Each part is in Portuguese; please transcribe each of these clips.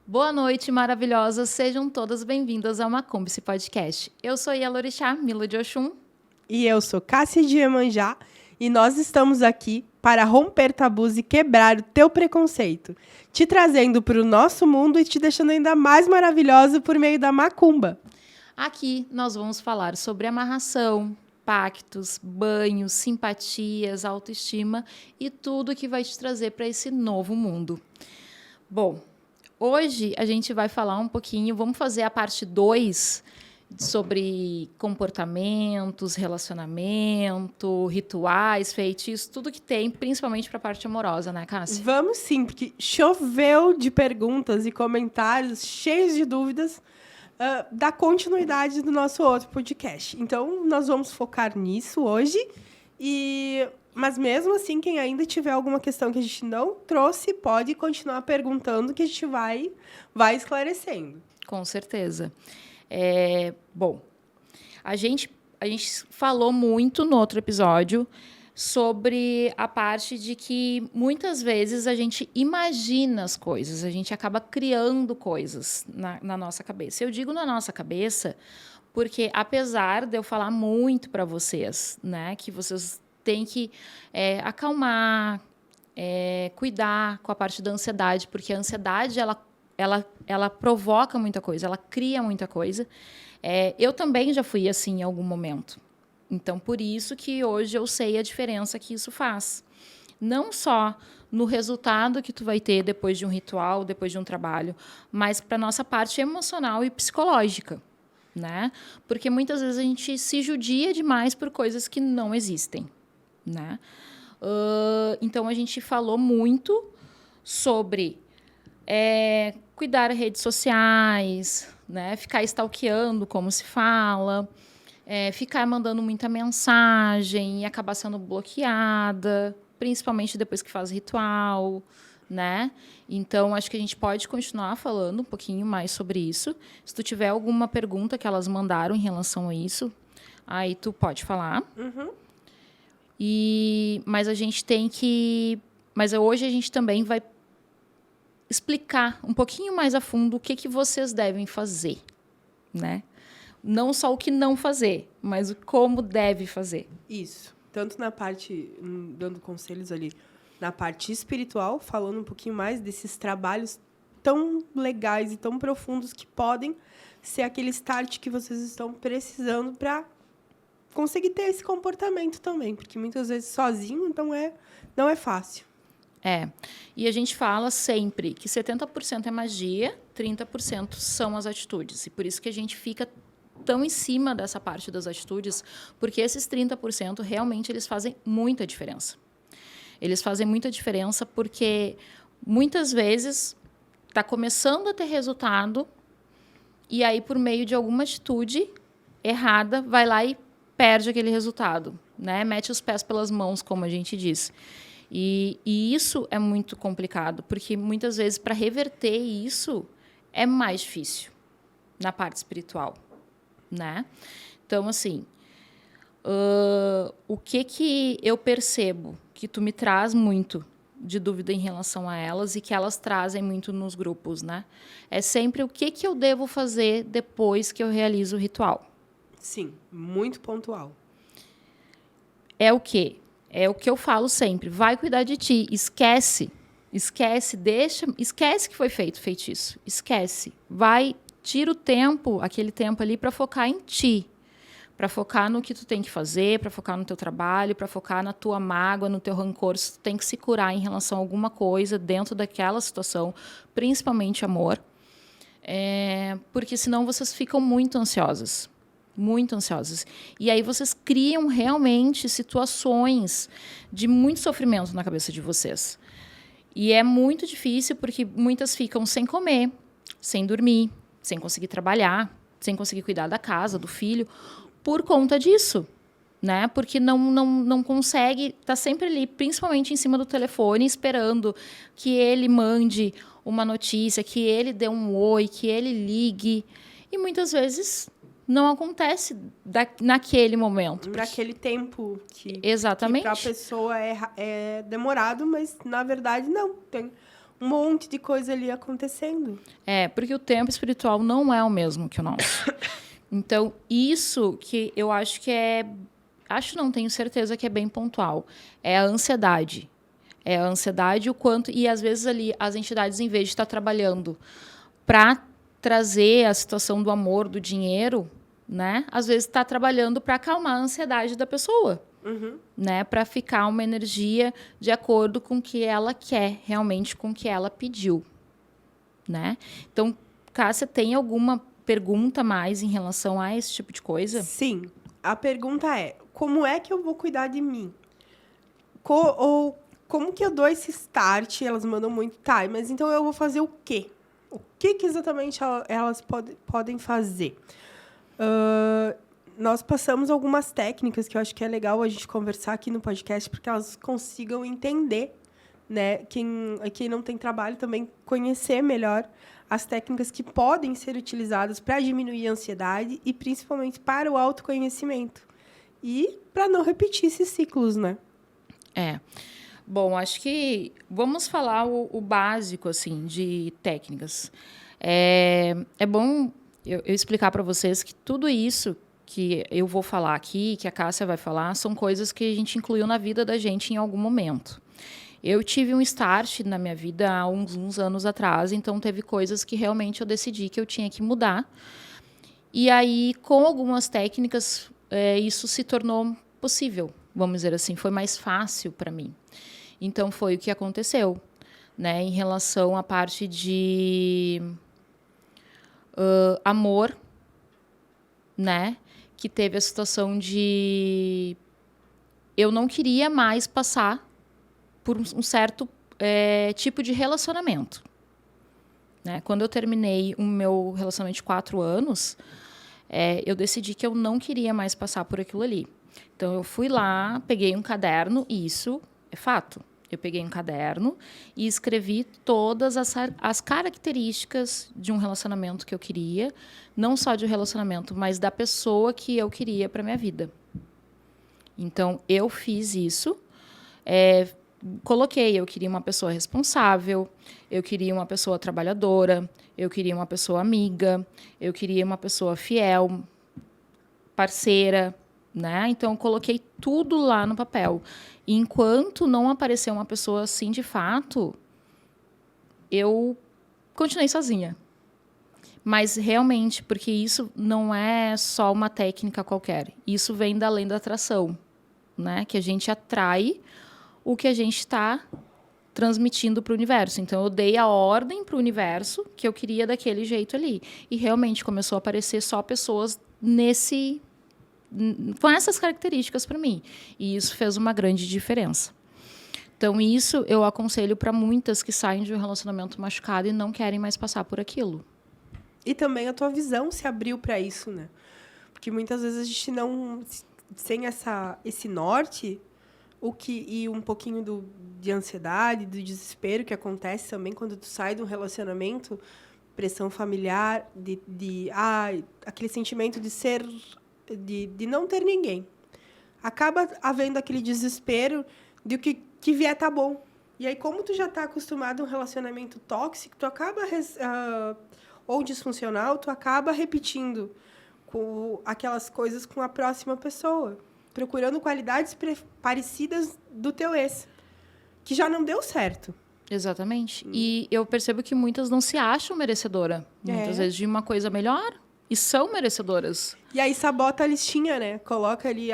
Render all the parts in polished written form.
Boa noite, maravilhosas. Sejam todas bem-vindas ao Macumbice Podcast. Eu sou Yalorixá, Mila de Oxum. E eu sou Cássia de Iemanjá e nós estamos aqui para romper tabus e quebrar o teu preconceito, te trazendo para o nosso mundo e te deixando ainda mais maravilhosa por meio da macumba. Aqui nós vamos falar sobre amarração, pactos, banhos, simpatias, autoestima e tudo que vai te trazer para esse novo mundo. Bom, hoje a gente vai falar um pouquinho, vamos fazer a parte 2 sobre comportamentos, relacionamento, rituais, feitiços, tudo que tem, principalmente para a parte amorosa, né, Cássia? Vamos sim, porque choveu de perguntas e comentários cheios de dúvidas da continuidade do nosso outro podcast. Então, nós vamos focar nisso hoje. Mas mesmo assim, quem ainda tiver alguma questão que a gente não trouxe, pode continuar perguntando que a gente vai esclarecendo. Com certeza. Bom, a gente falou muito no outro episódio sobre a parte de que muitas vezes a gente imagina as coisas, a gente acaba criando coisas na nossa cabeça. Eu digo na nossa cabeça porque, apesar de eu falar muito para vocês, né, que vocês têm que acalmar, cuidar com a parte da ansiedade, porque a ansiedade ela provoca muita coisa, ela cria muita coisa. Eu também já fui assim em algum momento. Então, por isso que hoje eu sei a diferença que isso faz. Não só no resultado que tu vai ter depois de um ritual, depois de um trabalho, mas para a nossa parte emocional e psicológica, né? Porque muitas vezes a gente se judia demais por coisas que não existem, né? Então, a gente falou muito sobre cuidar das redes sociais, né? Ficar stalkeando, como se fala, ficar mandando muita mensagem e acabar sendo bloqueada, principalmente depois que faz ritual, né? Então, acho que a gente pode continuar falando um pouquinho mais sobre isso. Se tu tiver alguma pergunta que elas mandaram em relação a isso, aí tu pode falar. Uhum. Mas a gente tem que... Mas hoje a gente também vai explicar um pouquinho mais a fundo o que vocês devem fazer, né? Não só o que não fazer, mas o como deve fazer. Isso. Tanto na parte, dando conselhos ali, na parte espiritual, falando um pouquinho mais desses trabalhos tão legais e tão profundos que podem ser aquele start que vocês estão precisando para conseguir ter esse comportamento também, porque muitas vezes sozinho não é fácil. E a gente fala sempre que 70% é magia, 30% são as atitudes. E por isso que a gente fica tão em cima dessa parte das atitudes, porque esses 30% realmente eles fazem muita diferença. Eles fazem muita diferença porque muitas vezes está começando a ter resultado e aí, por meio de alguma atitude errada, vai lá e perde aquele resultado, né? Mete os pés pelas mãos, como a gente diz. E isso é muito complicado, porque muitas vezes, para reverter isso, é mais difícil na parte espiritual, né? Então, assim, o que eu percebo que tu me traz muito de dúvida em relação a elas e que elas trazem muito nos grupos, né? É sempre o que eu devo fazer depois que eu realizo o ritual. Sim, muito pontual. É o quê? É o que eu falo sempre. Vai cuidar de ti. Esquece, esquece que foi feito feitiço. Esquece. Tira o tempo, aquele tempo ali, para focar em ti. Para focar no que tu tem que fazer, para focar no teu trabalho, para focar na tua mágoa, no teu rancor. Se tu tem que se curar em relação a alguma coisa dentro daquela situação, principalmente amor. Porque senão vocês ficam muito ansiosas. Muito ansiosas. E aí vocês criam realmente situações de muito sofrimento na cabeça de vocês. E é muito difícil porque muitas ficam sem comer, sem dormir, sem conseguir trabalhar, sem conseguir cuidar da casa, do filho, por conta disso, né? Porque não consegue, está sempre ali, principalmente em cima do telefone, esperando que ele mande uma notícia, que ele dê um oi, que ele ligue. E muitas vezes não acontece naquele momento. Naquele tempo que Exatamente. para a pessoa é demorado, mas, na verdade, não. Tem um monte de coisa ali acontecendo. Porque o tempo espiritual não é o mesmo que o nosso. Então, isso que eu acho que não, tenho certeza que é bem pontual. É a ansiedade. É a ansiedade o quanto... E, às vezes, ali, as entidades, em vez de estar trabalhando para trazer a situação do amor, do dinheiro, né? Às vezes, está trabalhando para acalmar a ansiedade da pessoa. Né? Para ficar uma energia de acordo com o que ela quer, realmente com o que ela pediu. Né? Então, Cássia, tem alguma pergunta mais em relação a esse tipo de coisa? Sim. A pergunta é, como é que eu vou cuidar de mim? Ou como que eu dou esse start? Elas mandam muito, tá, mas então eu vou fazer o quê? O que exatamente elas podem fazer? Nós passamos algumas técnicas que eu acho que é legal a gente conversar aqui no podcast, porque elas consigam entender, né? Quem não tem trabalho também conhecer melhor as técnicas que podem ser utilizadas para diminuir a ansiedade e principalmente para o autoconhecimento. E para não repetir esses ciclos, né? Bom, acho que vamos falar o básico, assim, de técnicas. É bom eu explicar para vocês que tudo isso que eu vou falar aqui, que a Cássia vai falar, são coisas que a gente incluiu na vida da gente em algum momento. Eu tive um start na minha vida há uns anos atrás, então teve coisas que realmente eu decidi que eu tinha que mudar. E aí, com algumas técnicas, isso se tornou possível, vamos dizer assim, foi mais fácil para mim. Então, foi o que aconteceu, né, em relação à parte de amor, né, que teve a situação de eu não queria mais passar por um certo tipo de relacionamento. Né? Quando eu terminei o meu relacionamento de 4 anos, eu decidi que eu não queria mais passar por aquilo ali. Então, eu fui lá, peguei um caderno, e isso é fato. Eu peguei um caderno e escrevi todas as características de um relacionamento que eu queria, não só de um relacionamento, mas da pessoa que eu queria para minha vida. Então, eu fiz isso, coloquei, eu queria uma pessoa responsável, eu queria uma pessoa trabalhadora, eu queria uma pessoa amiga, eu queria uma pessoa fiel, parceira, né? Então, eu coloquei tudo lá no papel. E enquanto não apareceu uma pessoa assim de fato, eu continuei sozinha. Mas realmente, porque isso não é só uma técnica qualquer. Isso vem da lei da atração, né? Que a gente atrai o que a gente está transmitindo para o universo. Então, eu dei a ordem para o universo que eu queria daquele jeito ali. E realmente começou a aparecer só pessoas com essas características para mim. E isso fez uma grande diferença. Então, isso eu aconselho para muitas que saem de um relacionamento machucado e não querem mais passar por aquilo. E também a tua visão se abriu para isso, né? Porque muitas vezes a gente não... Sem esse norte, e um pouquinho de ansiedade, do desespero que acontece também quando tu sai de um relacionamento, pressão familiar, aquele sentimento de não ter ninguém. Acaba havendo aquele desespero de que vier tá bom. E aí, como tu já tá acostumado a um relacionamento tóxico, tu acaba... ou disfuncional, tu acaba repetindo aquelas coisas com a próxima pessoa, procurando qualidades parecidas do teu ex, que já não deu certo. Exatamente. E eu percebo que muitas não se acham merecedora, muitas vezes, de uma coisa melhor, e são merecedoras. E aí sabota a listinha, né? Coloca ali,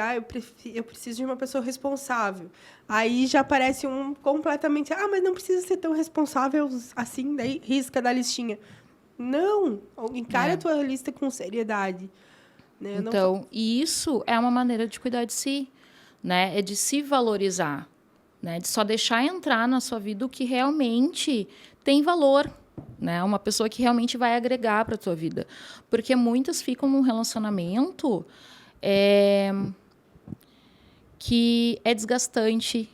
eu preciso de uma pessoa responsável. Aí já aparece um completamente, mas não precisa ser tão responsável assim, daí risca da listinha. Não, encara a tua lista com seriedade. Né? Então, isso é uma maneira de cuidar de si, né? É de se valorizar, né? De só deixar entrar na sua vida o que realmente tem valor, né? Uma pessoa que realmente vai agregar para a tua vida. Porque muitas ficam num relacionamento que é desgastante,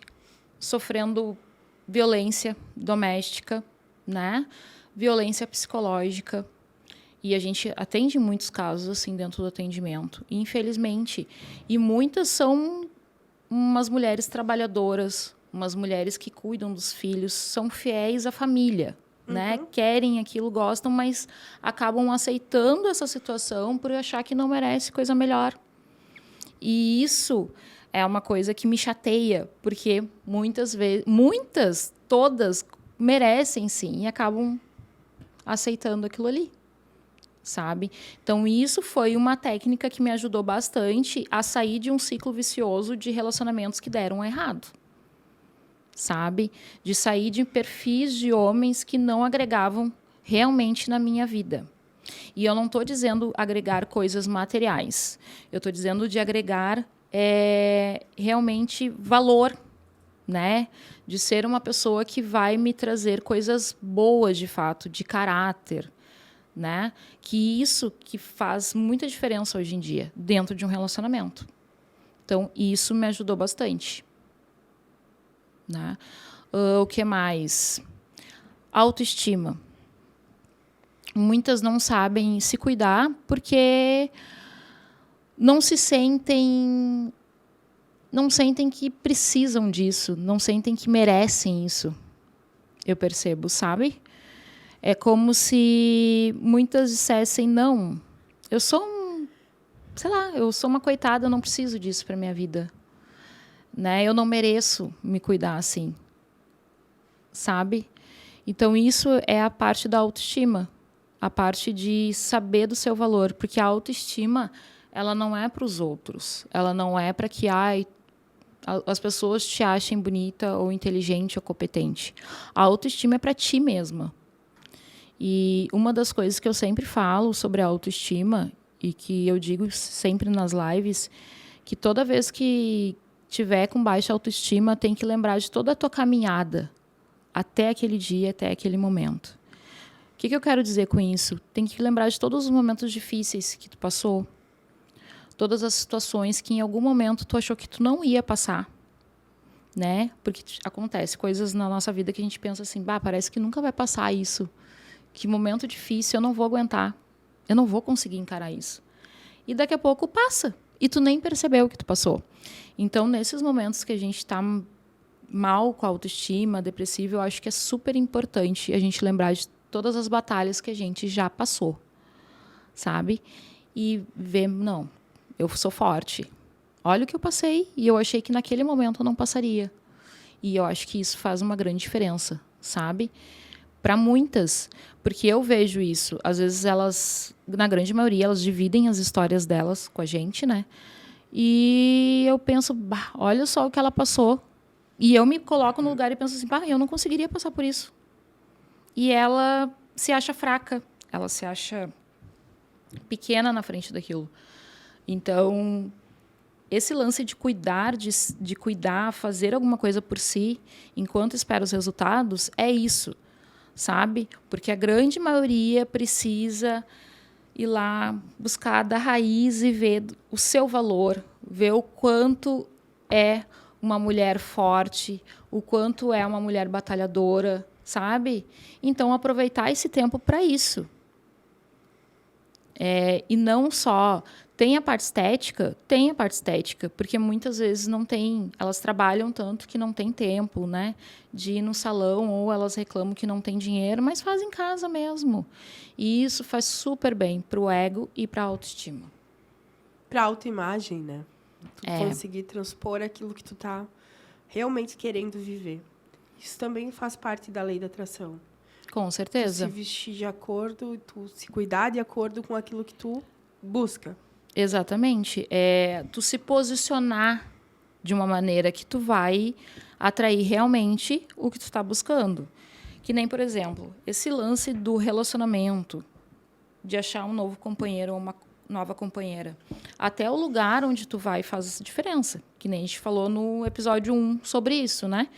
sofrendo violência doméstica, né? Violência psicológica. E a gente atende muitos casos assim dentro do atendimento, infelizmente. E muitas são umas mulheres trabalhadoras, umas mulheres que cuidam dos filhos, são fiéis à família, né? Querem aquilo, gostam, mas acabam aceitando essa situação por achar que não merece coisa melhor. E isso é uma coisa que me chateia, porque todas merecem sim e acabam aceitando aquilo ali, sabe? Então, isso foi uma técnica que me ajudou bastante a sair de um ciclo vicioso de relacionamentos que deram errado, sabe? De sair de perfis de homens que não agregavam realmente na minha vida. E eu não estou dizendo agregar coisas materiais. Eu estou dizendo de agregar realmente valor, né? De ser uma pessoa que vai me trazer coisas boas, de fato, de caráter, né? Que isso que faz muita diferença hoje em dia, dentro de um relacionamento. Então, isso me ajudou bastante. Né? O que mais? Autoestima. Muitas não sabem se cuidar porque não sentem que precisam disso, não sentem que merecem isso. Eu percebo, sabe? É como se muitas dissessem, não, eu sou eu sou uma coitada, eu não preciso disso para minha vida. Né? Eu não mereço me cuidar assim. Sabe? Então, isso é a parte da autoestima. A parte de saber do seu valor. Porque a autoestima, ela não é para os outros. Ela não é para que as pessoas te achem bonita ou inteligente ou competente. A autoestima é para ti mesma. E uma das coisas que eu sempre falo sobre a autoestima, e que eu digo sempre nas lives, que toda vez que tiver com baixa autoestima, tem que lembrar de toda a tua caminhada até aquele dia, até aquele momento. O que eu quero dizer com isso? Tem que lembrar de todos os momentos difíceis que tu passou, todas as situações que em algum momento tu achou que tu não ia passar, né? Porque acontece coisas na nossa vida que a gente pensa assim, parece que nunca vai passar isso. Que momento difícil, eu não vou aguentar. Eu não vou conseguir encarar isso. E daqui a pouco passa. E tu nem percebeu que tu passou. Então, nesses momentos que a gente está mal com a autoestima, depressivo, eu acho que é super importante a gente lembrar de todas as batalhas que a gente já passou. Sabe? E ver, não, eu sou forte. Olha o que eu passei e eu achei que naquele momento eu não passaria. E eu acho que isso faz uma grande diferença, sabe? Para muitas, porque eu vejo isso. Às vezes elas, na grande maioria, elas dividem as histórias delas com a gente, né? E eu penso, olha só o que ela passou. E eu me coloco no lugar e penso assim, eu não conseguiria passar por isso. E ela se acha fraca, ela se acha pequena na frente daquilo. Então, esse lance de cuidar, de cuidar, fazer alguma coisa por si, enquanto espera os resultados, é isso. Sabe? Porque a grande maioria precisa ir lá buscar da raiz e ver o seu valor, ver o quanto é uma mulher forte, o quanto é uma mulher batalhadora, sabe? Então, aproveitar esse tempo para isso. E não só... Tem a parte estética, porque muitas vezes não tem, elas trabalham tanto que não tem tempo, né, de ir no salão, ou elas reclamam que não tem dinheiro, mas fazem em casa mesmo. E isso faz super bem para o ego e para a autoestima. Para a autoimagem, né? Tu conseguir transpor aquilo que tu tá realmente querendo viver. Isso também faz parte da lei da atração. Com certeza. Tu se vestir de acordo, tu se cuidar de acordo com aquilo que tu busca. Exatamente. Tu se posicionar de uma maneira que tu vai atrair realmente o que tu está buscando. Que nem, por exemplo, esse lance do relacionamento, de achar um novo companheiro ou uma nova companheira. Até o lugar onde tu vai faz essa diferença. Que nem a gente falou no episódio 1 sobre isso, né?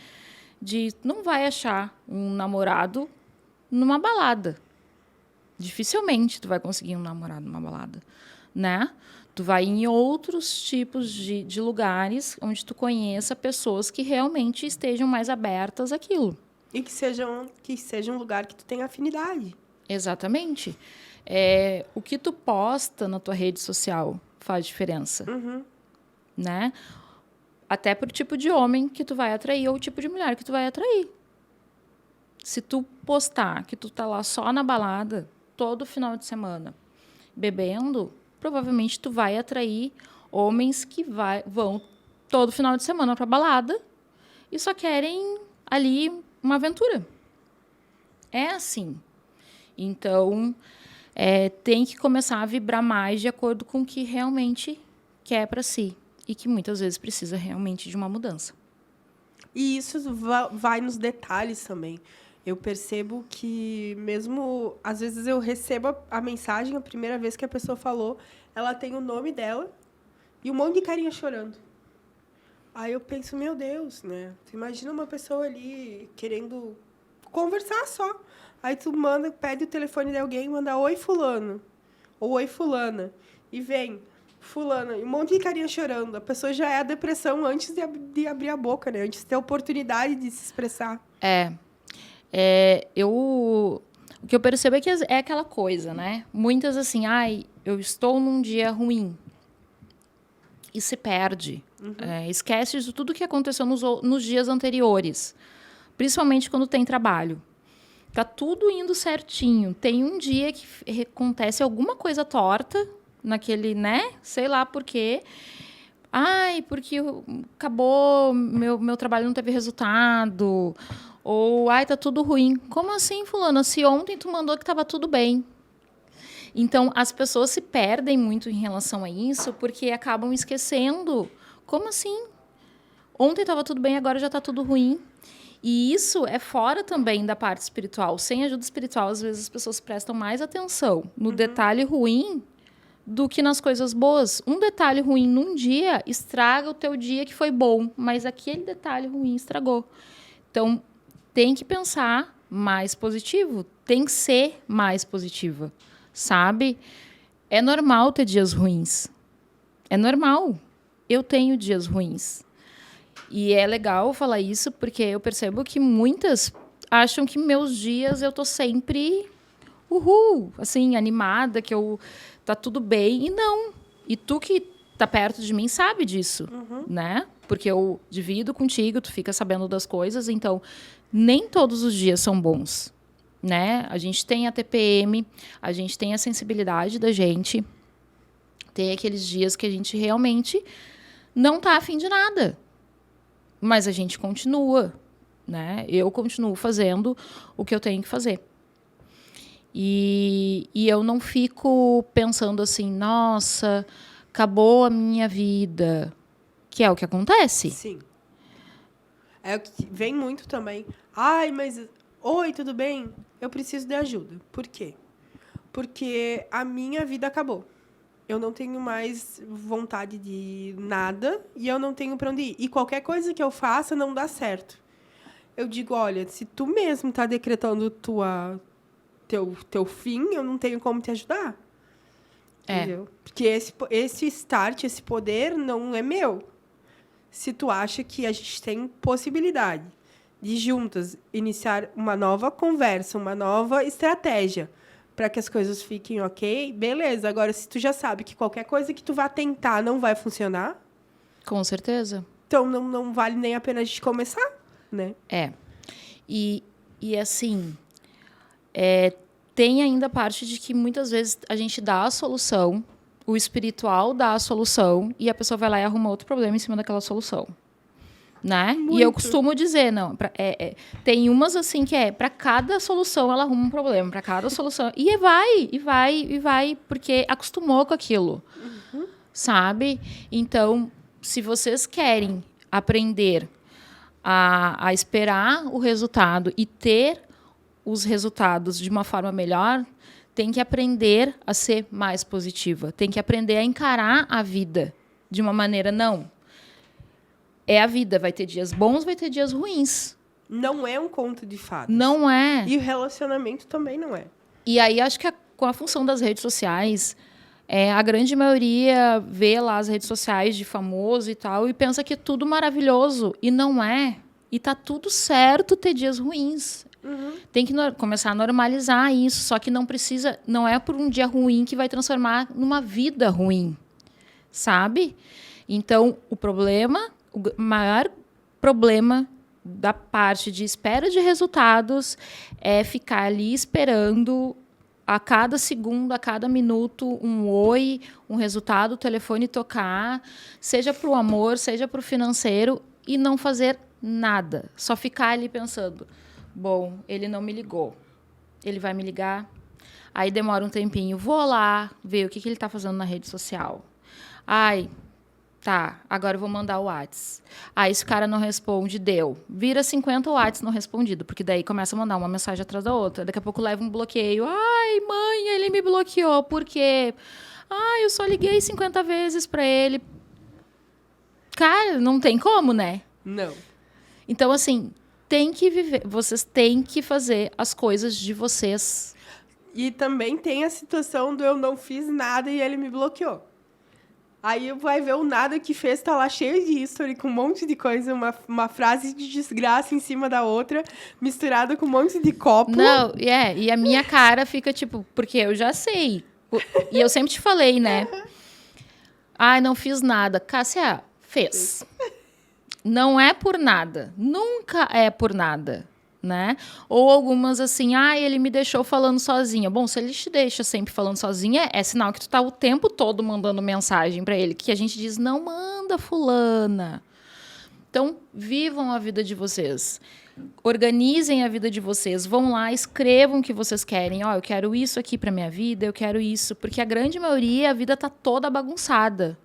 De não vai achar um namorado numa balada. Dificilmente tu vai conseguir um namorado numa balada. Né? Tu vai em outros tipos de lugares onde tu conheça pessoas que realmente estejam mais abertas àquilo. E que seja um lugar que tu tenha afinidade. Exatamente. O que tu posta na tua rede social faz diferença. Uhum. Né? Até pro tipo de homem que tu vai atrair ou o tipo de mulher que tu vai atrair. Se tu postar que tu tá lá só na balada, todo final de semana, bebendo, provavelmente tu vai atrair homens que vão todo final de semana pra balada e só querem ali uma aventura. É assim. Então, tem que começar a vibrar mais de acordo com o que realmente quer para si. E que muitas vezes precisa realmente de uma mudança. E isso vai nos detalhes também. Eu percebo que mesmo... Às vezes eu recebo a mensagem, a primeira vez que a pessoa falou, ela tem o nome dela e um monte de carinha chorando. Aí eu penso, meu Deus, né? Tu imagina uma pessoa ali querendo conversar só. Aí tu pede o telefone de alguém e manda oi fulano. Ou oi fulana. E vem fulana. E um monte de carinha chorando. A pessoa já é a depressão antes de abrir a boca, né? Antes de ter a oportunidade de se expressar. O que eu percebo é que é aquela coisa, né? Muitas assim, eu estou num dia ruim. E se perde. Esquece de tudo que aconteceu nos dias anteriores. Principalmente quando tem trabalho. Tá tudo indo certinho. Tem um dia que acontece alguma coisa torta naquele, né? Sei lá por quê. Porque acabou, meu trabalho não teve resultado. Ou, tá tudo ruim. Como assim, fulana? Se ontem tu mandou que tava tudo bem. Então, as pessoas se perdem muito em relação a isso porque acabam esquecendo. Como assim? Ontem estava tudo bem, agora já está tudo ruim. E isso é fora também da parte espiritual. Sem ajuda espiritual, às vezes as pessoas prestam mais atenção no detalhe ruim do que nas coisas boas. Um detalhe ruim num dia estraga o teu dia que foi bom, mas aquele detalhe ruim estragou. Então, tem que pensar mais positivo, tem que ser mais positiva. Sabe? É normal ter dias ruins. É normal. Eu tenho dias ruins. E é legal falar isso porque eu percebo que muitas acham que meus dias eu tô sempre assim, animada, que tá tudo bem. E não. E tu que tá perto de mim sabe disso, né? Porque eu divido contigo, tu fica sabendo das coisas. Então, nem todos os dias são bons. Né? A gente tem a TPM, a gente tem a sensibilidade da gente, tem aqueles dias que a gente realmente não tá afim de nada, mas a gente continua, né? Eu continuo fazendo o que eu tenho que fazer. E eu não fico pensando assim, nossa, acabou a minha vida, que é o que acontece. Sim. É o que vem muito também. Mas... Oi, tudo bem? Eu preciso de ajuda. Por quê? Porque a minha vida acabou. Eu não tenho mais vontade de nada e eu não tenho para onde ir. E qualquer coisa que eu faça não dá certo. Eu digo, olha, se tu mesmo está decretando teu fim, eu não tenho como te ajudar. Entendeu? Porque esse start, esse poder não é meu. Se tu acha que a gente tem possibilidade de juntas iniciar uma nova conversa, uma nova estratégia para que as coisas fiquem ok, beleza. Agora, se tu já sabe que qualquer coisa que tu vá tentar não vai funcionar... Com certeza. Então, não vale nem a pena a gente começar, né? E assim, tem ainda a parte de que muitas vezes a gente dá a solução, o espiritual dá a solução e a pessoa vai lá e arruma outro problema em cima daquela solução. Né? E eu costumo dizer, não, tem umas assim que para cada solução ela arruma um problema, para cada solução. E vai, porque acostumou com aquilo, sabe? Então, se vocês querem aprender a esperar o resultado e ter os resultados de uma forma melhor, tem que aprender a ser mais positiva, tem que aprender a encarar a vida de uma maneira, é a vida, vai ter dias bons, vai ter dias ruins. Não é um conto de fadas. Não é. E o relacionamento também não é. E aí, acho que com a função das redes sociais, a grande maioria vê lá as redes sociais de famoso e tal, e pensa que é tudo maravilhoso. E não é. E tá tudo certo ter dias ruins. Tem que começar a normalizar isso, só que não é por um dia ruim que vai transformar numa vida ruim. Sabe? Então, o problema maior problema da parte de espera de resultados é ficar ali esperando a cada segundo, a cada minuto, um oi, um resultado, o telefone tocar, seja para o amor, seja para o financeiro, e não fazer nada. Só ficar ali pensando, bom, ele não me ligou, ele vai me ligar? Aí demora um tempinho, vou lá ver o que ele está fazendo na rede social. Ai, tá, agora eu vou mandar o WhatsApp. Aí se o cara não responde, deu. Vira 50 WhatsApp não respondido, porque daí começa a mandar uma mensagem atrás da outra. Daqui a pouco leva um bloqueio. Ai, mãe, ele me bloqueou. Por quê? Ai, eu só liguei 50 vezes para ele. Cara, não tem como, né? Não. Então, assim, tem que viver. Vocês têm que fazer as coisas de vocês. E também tem a situação do eu não fiz nada e ele me bloqueou. Aí vai ver o nada que fez, tá lá cheio de history, com um monte de coisa, uma frase de desgraça em cima da outra, misturada com um monte de copo. Não, e a minha cara fica tipo, porque eu já sei. E eu sempre te falei, né? Ai, não fiz nada. Cássia, fez. Não é por nada. Nunca é por nada, né? Ou algumas assim, ele me deixou falando sozinha. Bom, se ele te deixa sempre falando sozinha, é sinal que tu tá o tempo todo mandando mensagem para ele, que a gente diz, não manda, fulana. Então, vivam a vida de vocês. Organizem a vida de vocês. Vão lá, escrevam o que vocês querem. Eu quero isso aqui para minha vida, eu quero isso. Porque a grande maioria, a vida tá toda bagunçada.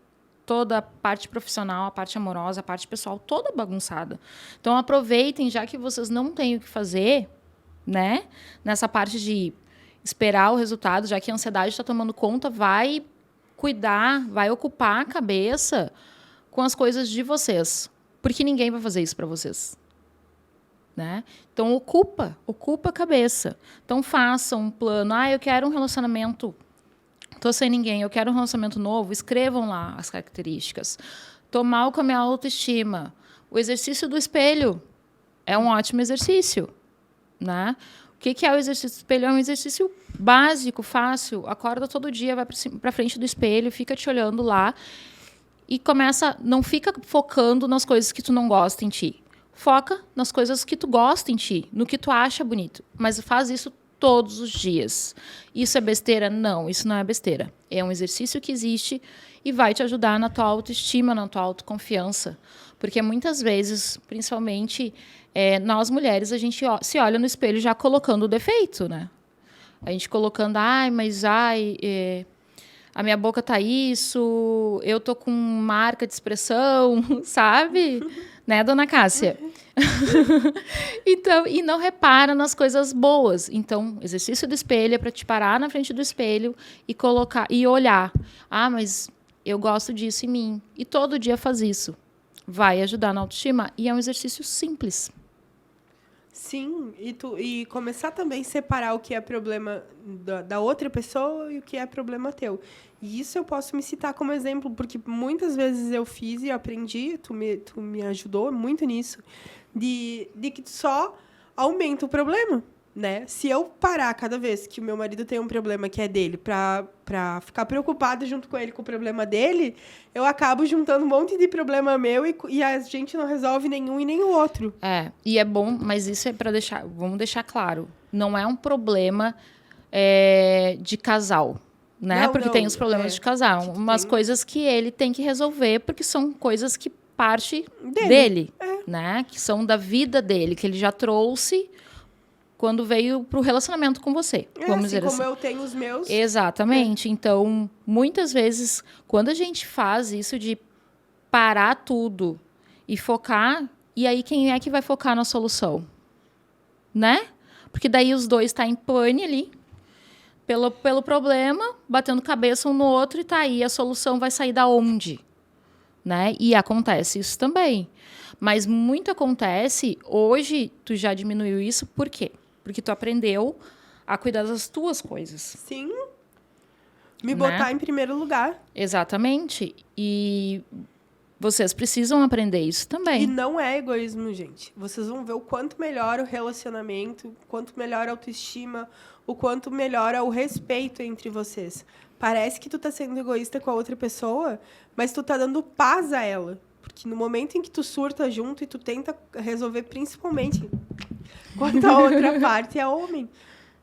Toda a parte profissional, a parte amorosa, a parte pessoal, toda bagunçada. Então, aproveitem, já que vocês não têm o que fazer, né? Nessa parte de esperar o resultado, já que a ansiedade está tomando conta, vai cuidar, vai ocupar a cabeça com as coisas de vocês. Porque ninguém vai fazer isso para vocês. Né? Então, ocupa a cabeça. Então, façam um plano. Eu quero um relacionamento... Tô sem ninguém, eu quero um relacionamento novo, escrevam lá as características. Tô mal com a minha autoestima. O exercício do espelho é um ótimo exercício, né? O que é o exercício do espelho? É um exercício básico, fácil. Acorda todo dia, vai para frente do espelho, fica te olhando lá e começa, não fica focando nas coisas que tu não gosta em ti. Foca nas coisas que tu gosta em ti, no que tu acha bonito, mas faz isso todos os dias. Isso é besteira? Não, isso não é besteira. É um exercício que existe e vai te ajudar na tua autoestima, na tua autoconfiança. Porque muitas vezes, principalmente nós mulheres, a gente se olha no espelho já colocando o defeito, né? A gente colocando, a minha boca tá isso, eu tô com marca de expressão, sabe? Né, dona Cássia? Então, e não repara nas coisas boas. Então, exercício do espelho é para te parar na frente do espelho e colocar e olhar. Mas eu gosto disso em mim. E todo dia faz isso. Vai ajudar na autoestima e é um exercício simples. Sim, e começar também a separar o que é problema da outra pessoa e o que é problema teu. E isso eu posso me citar como exemplo, porque muitas vezes eu fiz e aprendi, tu me ajudou muito nisso, de que tu só aumenta o problema, né? Se eu parar cada vez que o meu marido tem um problema que é dele pra ficar preocupada junto com ele com o problema dele, eu acabo juntando um monte de problema meu e a gente não resolve nenhum e nem o outro. E é bom, mas isso é para vamos deixar claro, não é um problema de casal, né? Não, porque tem os problemas de casal, umas coisas que ele tem que resolver, porque são coisas que parte dele, né? Que são da vida dele, que ele já trouxe quando veio para o relacionamento com você. Vamos dizer como assim. eu tenho os meus. Exatamente. Então, muitas vezes, quando a gente faz isso de parar tudo e focar, e aí quem é que vai focar na solução? Né? Porque daí os dois estão em pane ali, pelo problema, batendo cabeça um no outro, e tá aí, a solução vai sair da onde? Né? E acontece isso também. Mas muito acontece, hoje tu já diminuiu isso, por quê? Porque tu aprendeu a cuidar das tuas coisas. Sim. Me botar em primeiro lugar. Exatamente. E vocês precisam aprender isso também. E não é egoísmo, gente. Vocês vão ver o quanto melhora o relacionamento, o quanto melhora a autoestima, o quanto melhora o respeito entre vocês. Parece que tu tá sendo egoísta com a outra pessoa, mas tu tá dando paz a ela. Porque no momento em que tu surta junto e tu tenta resolver, principalmente quando a outra parte é homem,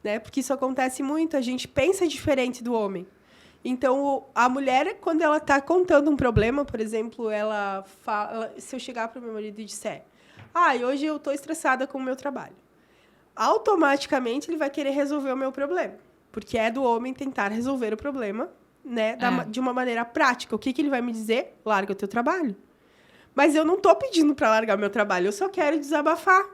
né? Porque isso acontece muito, a gente pensa diferente do homem. Então, a mulher, quando ela está contando um problema, por exemplo, ela fala, se eu chegar para o meu marido e disser, hoje eu estou estressada com o meu trabalho, automaticamente ele vai querer resolver o meu problema, porque é do homem tentar resolver o problema, né, de uma maneira prática. O que ele vai me dizer? Larga o teu trabalho. Mas eu não estou pedindo para largar o meu trabalho, eu só quero desabafar.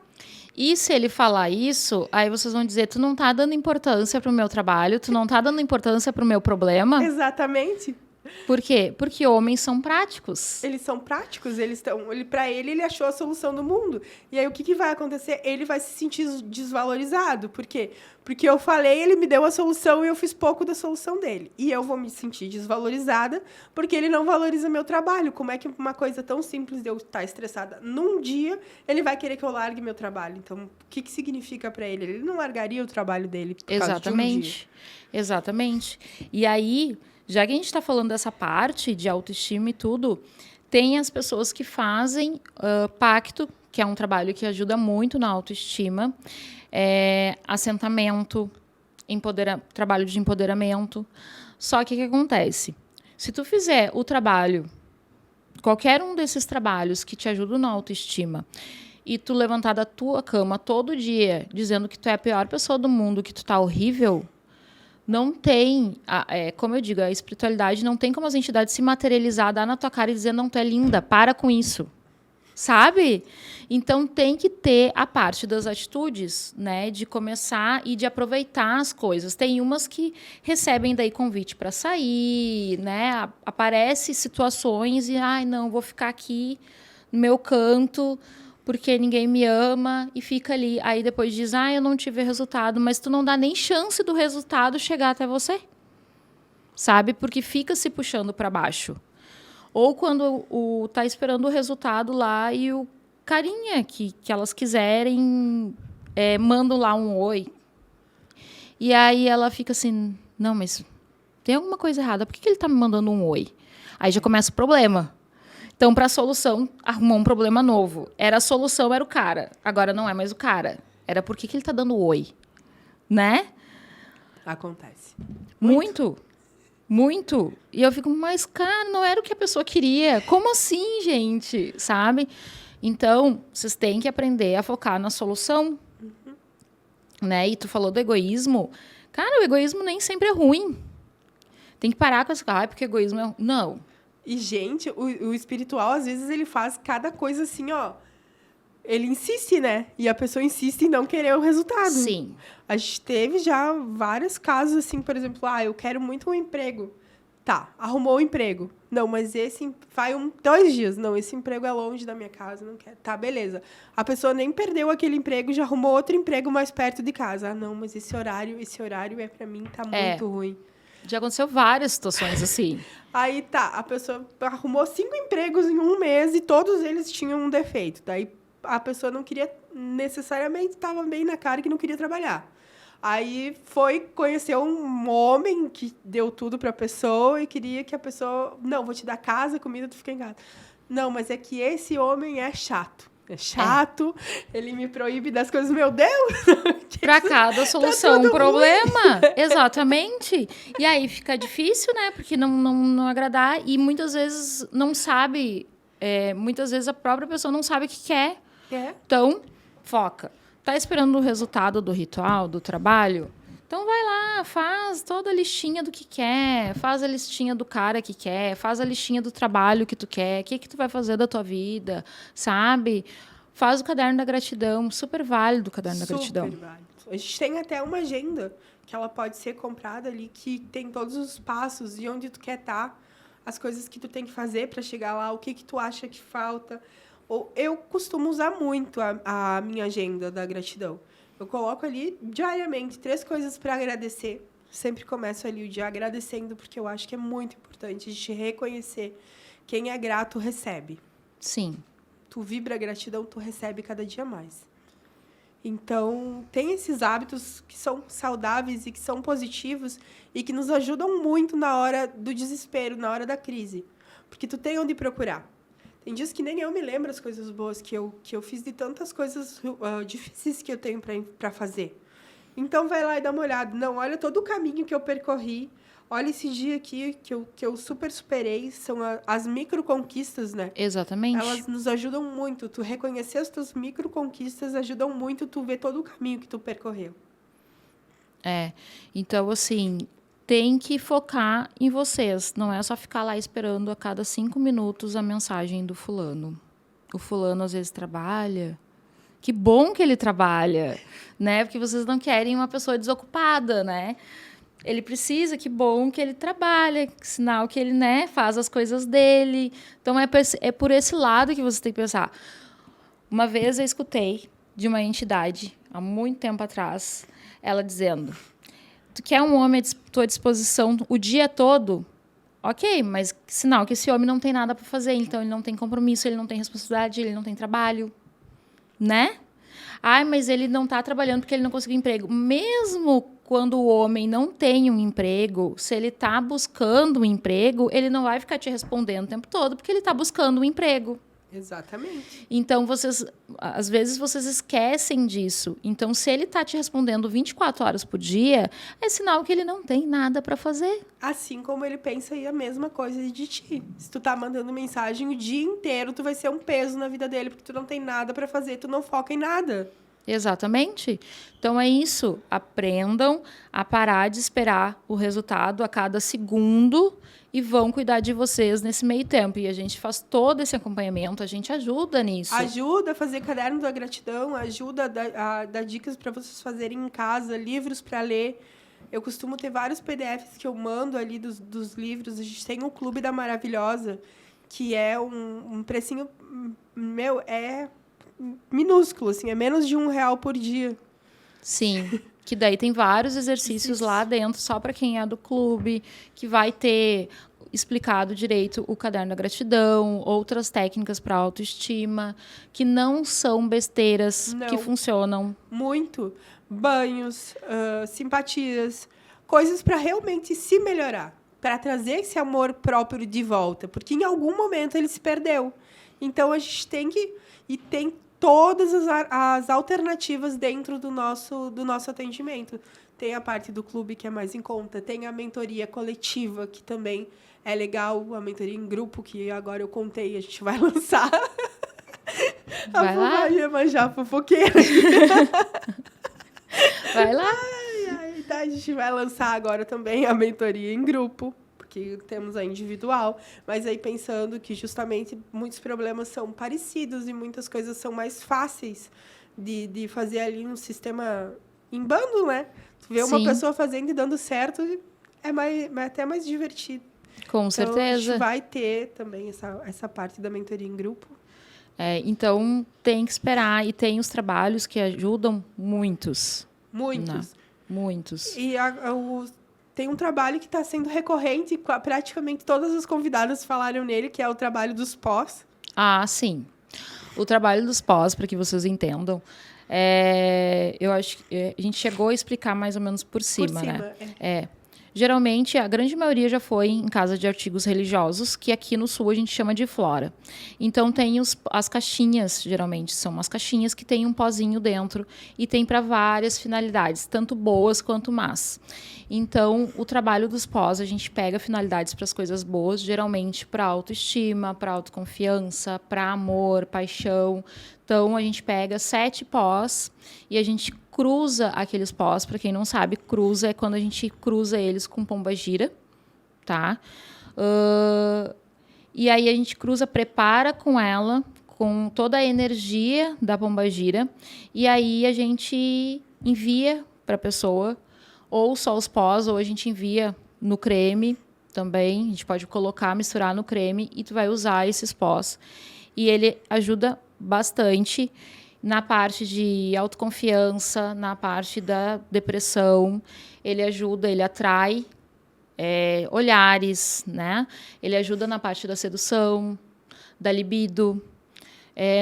E se ele falar isso, aí vocês vão dizer, tu não tá dando importância pro meu trabalho, tu não tá dando importância pro meu problema. Exatamente. Por quê? Porque homens são práticos. Eles são práticos, para ele achou a solução do mundo. E aí o que vai acontecer? Ele vai se sentir desvalorizado. Por quê? Porque eu falei, ele me deu a solução e eu fiz pouco da solução dele. E eu vou me sentir desvalorizada porque ele não valoriza meu trabalho. Como é que uma coisa tão simples de eu estar estressada num dia, ele vai querer que eu largue meu trabalho? Então, o que significa para ele? Ele não largaria o trabalho dele por causa de um dia. Exatamente. E aí, já que a gente está falando dessa parte de autoestima e tudo, tem as pessoas que fazem pacto, que é um trabalho que ajuda muito na autoestima, assentamento, trabalho de empoderamento. Só que o que acontece? Se tu fizer o trabalho, qualquer um desses trabalhos que te ajudam na autoestima, e tu levantar da tua cama todo dia dizendo que tu é a pior pessoa do mundo, que tu tá horrível, não tem, como eu digo, a espiritualidade não tem como as entidades se materializar, dar na tua cara e dizer, não, tu é linda, para com isso. Sabe? Então, tem que ter a parte das atitudes, né? De começar e de aproveitar as coisas. Tem umas que recebem daí convite para sair, né? Aparecem situações e, não, vou ficar aqui no meu canto porque ninguém me ama, e fica ali. Aí depois diz, eu não tive resultado, mas tu não dá nem chance do resultado chegar até você. Sabe? Porque fica se puxando para baixo. Ou quando tá esperando o resultado lá e o carinha que elas quiserem mandam lá um oi. E aí ela fica assim, não, mas tem alguma coisa errada, por que ele tá me mandando um oi? Aí já começa o problema. Então, para a solução, arrumou um problema novo. A solução era o cara, agora não é mais o cara. Era por que ele tá dando oi, né? Acontece. Muito. E eu fico, mas, cara, não era o que a pessoa queria. Como assim, gente? Sabe? Então, vocês têm que aprender a focar na solução. Né? E tu falou do egoísmo. Cara, o egoísmo nem sempre é ruim. Tem que parar com essa... porque egoísmo é... Não. E, gente, o espiritual, às vezes, ele faz cada coisa assim, ó. Ele insiste, né? E a pessoa insiste em não querer o resultado. Sim. A gente teve já vários casos, assim, por exemplo, eu quero muito um emprego. Tá, arrumou o emprego. Não, mas esse vai 2 dias. Não, esse emprego é longe da minha casa, não quero. Tá, beleza. A pessoa nem perdeu aquele emprego, já arrumou outro emprego mais perto de casa. Não, mas esse horário pra mim, tá muito ruim. Já aconteceu várias situações assim. Aí tá, a pessoa arrumou 5 empregos em 1 mês e todos eles tinham um defeito. Daí a pessoa não queria, necessariamente, estava bem na cara que não queria trabalhar. Aí foi conhecer um homem que deu tudo para a pessoa e queria que a pessoa... Não, vou te dar casa, comida, tu fica em casa. Não, mas é que esse homem é chato. É chato, ele me proíbe das coisas. Meu Deus! Para cada solução, um problema. Exatamente. E aí fica difícil, né? Porque não agradar. E muitas vezes não sabe... muitas vezes a própria pessoa não sabe o que quer. Então, foca. Tá esperando o resultado do ritual, do trabalho? Então vai lá, faz toda a listinha do que quer, faz a listinha do cara que quer, faz a listinha do trabalho que tu quer, o que tu vai fazer da tua vida, sabe? Faz o caderno da gratidão, super válido o caderno da gratidão. Super válido. A gente tem até uma agenda que ela pode ser comprada ali, que tem todos os passos de onde tu quer estar, as coisas que tu tem que fazer para chegar lá, o que tu acha que falta. Eu costumo usar muito a minha agenda da gratidão. Eu coloco ali diariamente 3 coisas para agradecer. Sempre começo ali o dia agradecendo, porque eu acho que é muito importante a gente reconhecer quem é grato recebe. Sim. Tu vibra gratidão, tu recebe cada dia mais. Então, tem esses hábitos que são saudáveis e que são positivos e que nos ajudam muito na hora do desespero, na hora da crise. Porque tu tem onde procurar. Tem dias que nem eu me lembro as coisas boas que eu fiz de tantas coisas difíceis que eu tenho para fazer. Então, vai lá e dá uma olhada. Não, olha todo o caminho que eu percorri. Olha esse dia aqui que eu superei. São as microconquistas, né? Exatamente. Elas nos ajudam muito. Tu reconhecer as tuas microconquistas ajudam muito tu ver todo o caminho que tu percorreu. Então, assim, tem que focar em vocês. Não é só ficar lá esperando a cada 5 minutos a mensagem do fulano. O fulano, às vezes, trabalha. Que bom que ele trabalha, né? Porque vocês não querem uma pessoa desocupada, né? Ele precisa, que bom que ele trabalha, sinal que ele, né, faz as coisas dele. Então, é por esse lado que você tem que pensar. Uma vez eu escutei de uma entidade, há muito tempo atrás, ela dizendo: tu quer um homem à tua disposição o dia todo? Ok, mas sinal que esse homem não tem nada para fazer, então ele não tem compromisso, ele não tem responsabilidade, ele não tem trabalho, né? Ai, mas ele não está trabalhando porque ele não conseguiu emprego. Mesmo quando o homem não tem um emprego, se ele está buscando um emprego, ele não vai ficar te respondendo o tempo todo, porque ele está buscando um emprego. Exatamente. Então, às vezes, vocês esquecem disso. Então, se ele está te respondendo 24 horas por dia, é sinal que ele não tem nada para fazer. Assim como ele pensa aí a mesma coisa de ti. Se tu tá mandando mensagem o dia inteiro, tu vai ser um peso na vida dele, porque tu não tem nada para fazer, tu não foca em nada. Exatamente. Então, é isso. Aprendam a parar de esperar o resultado a cada segundo e vão cuidar de vocês nesse meio tempo. E a gente faz todo esse acompanhamento, a gente ajuda nisso. Ajuda a fazer caderno da gratidão, ajuda a dar dicas para vocês fazerem em casa, livros para ler. Eu costumo ter vários PDFs que eu mando ali dos livros. A gente tem o Clube da Maravilhosa, que é um precinho... Meu, é minúsculo, assim, é menos de R$1 por dia. Sim, que daí tem vários exercícios lá dentro, só para quem é do clube, que vai ter explicado direito o caderno da gratidão, outras técnicas para autoestima, que não são besteiras, que funcionam. Muito. Banhos, simpatias, coisas para realmente se melhorar, para trazer esse amor próprio de volta, porque em algum momento ele se perdeu. Então, a gente tem que... E tem todas as alternativas dentro do nosso atendimento. Tem a parte do clube, que é mais em conta. Tem a mentoria coletiva, que também é legal. A mentoria em grupo, que agora eu contei, a gente vai lançar. Vai lá. A Iemanjá fofoqueira. Vai lá. A gente vai lançar agora também a mentoria em grupo, porque temos a individual, mas aí pensando que justamente muitos problemas são parecidos e muitas coisas são mais fáceis de fazer ali um sistema em bando, né? Tu vê uma pessoa fazendo e dando certo, é até mais divertido. Com certeza. A gente vai ter também essa parte da mentoria em grupo. Então, tem que esperar. E tem os trabalhos que ajudam muitos. Muitos. Muitos. E tem um trabalho que está sendo recorrente, praticamente todas as convidadas falaram nele, que é o trabalho dos pós. Ah, sim. O trabalho dos pós, para que vocês entendam, eu acho que a gente chegou a explicar mais ou menos por cima, né? Geralmente, a grande maioria já foi em casa de artigos religiosos, que aqui no Sul a gente chama de flora. Então, tem as caixinhas, geralmente são umas caixinhas que tem um pozinho dentro e tem para várias finalidades, tanto boas quanto más. Então, o trabalho dos pós, a gente pega finalidades para as coisas boas, geralmente para autoestima, para autoconfiança, para amor, paixão. Então, a gente pega 7 pós e a gente cruza aqueles pós. Para quem não sabe, cruza é quando a gente cruza eles com pombagira, tá? E aí a gente cruza, prepara com ela, com toda a energia da pombagira, e aí a gente envia para a pessoa, ou só os pós, ou a gente envia no creme também. A gente pode colocar, misturar no creme, e tu vai usar esses pós. E ele ajuda bastante na parte de autoconfiança, na parte da depressão. Ele ajuda, ele atrai olhares, né? Ele ajuda na parte da sedução, da libido,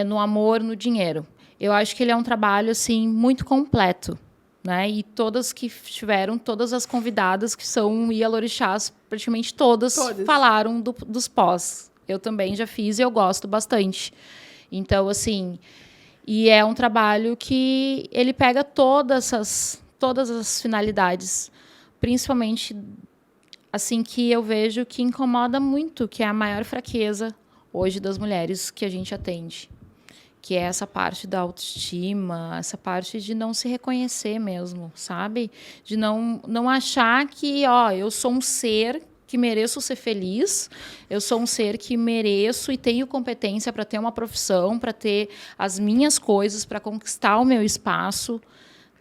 no amor, no dinheiro. Eu acho que ele é um trabalho assim muito completo, né? E todas que tiveram, todas as convidadas que são Ialorixás, praticamente todas falaram dos pós. Eu também já fiz e eu gosto bastante. Então, assim, e é um trabalho que ele pega todas as finalidades, principalmente assim que eu vejo que incomoda muito, que é a maior fraqueza hoje das mulheres que a gente atende, que é essa parte da autoestima, essa parte de não se reconhecer mesmo, sabe? De não achar que, eu sou um ser que mereço ser feliz, eu sou um ser que mereço e tenho competência para ter uma profissão, para ter as minhas coisas, para conquistar o meu espaço,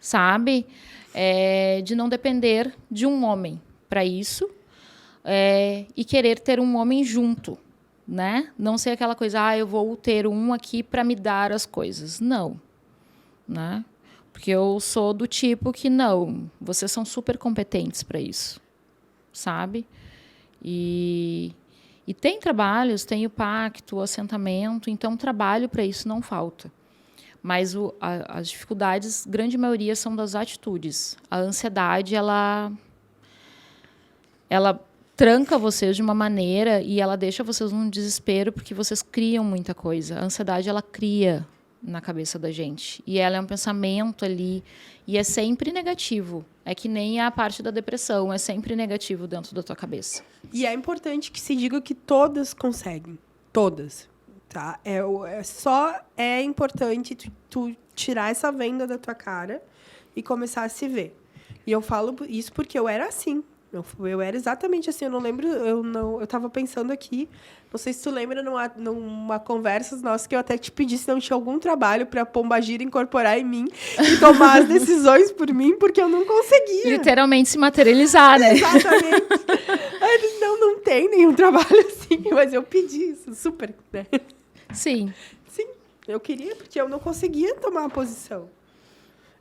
sabe? De não depender de um homem para isso, e querer ter um homem junto, né? Não ser aquela coisa, eu vou ter um aqui para me dar as coisas. Não, né? Porque eu sou do tipo que não, vocês são super competentes para isso, sabe? E tem trabalhos, tem o pacto, o assentamento, então trabalho para isso não falta. Mas as dificuldades, grande maioria, são das atitudes. A ansiedade, ela tranca vocês de uma maneira e ela deixa vocês num desespero porque vocês criam muita coisa. A ansiedade, ela cria na cabeça da gente. E ela é um pensamento ali e é sempre negativo. É que nem a parte da depressão, é sempre negativo dentro da tua cabeça. E é importante que se diga que todas conseguem. Todas. Tá? Só é importante tu tirar essa venda da tua cara e começar a se ver. E eu falo isso porque eu era assim. Eu era exatamente assim, eu não lembro, eu estava pensando aqui, não sei se tu lembra numa conversa nossa que eu até te pedi se não tinha algum trabalho para a Pombagira incorporar em mim e tomar as decisões por mim, porque eu não conseguia. Literalmente se materializar, né? Exatamente. Aí eu disse, não tem nenhum trabalho assim, mas eu pedi isso, super, né? Sim. Sim, eu queria, porque eu não conseguia tomar uma posição.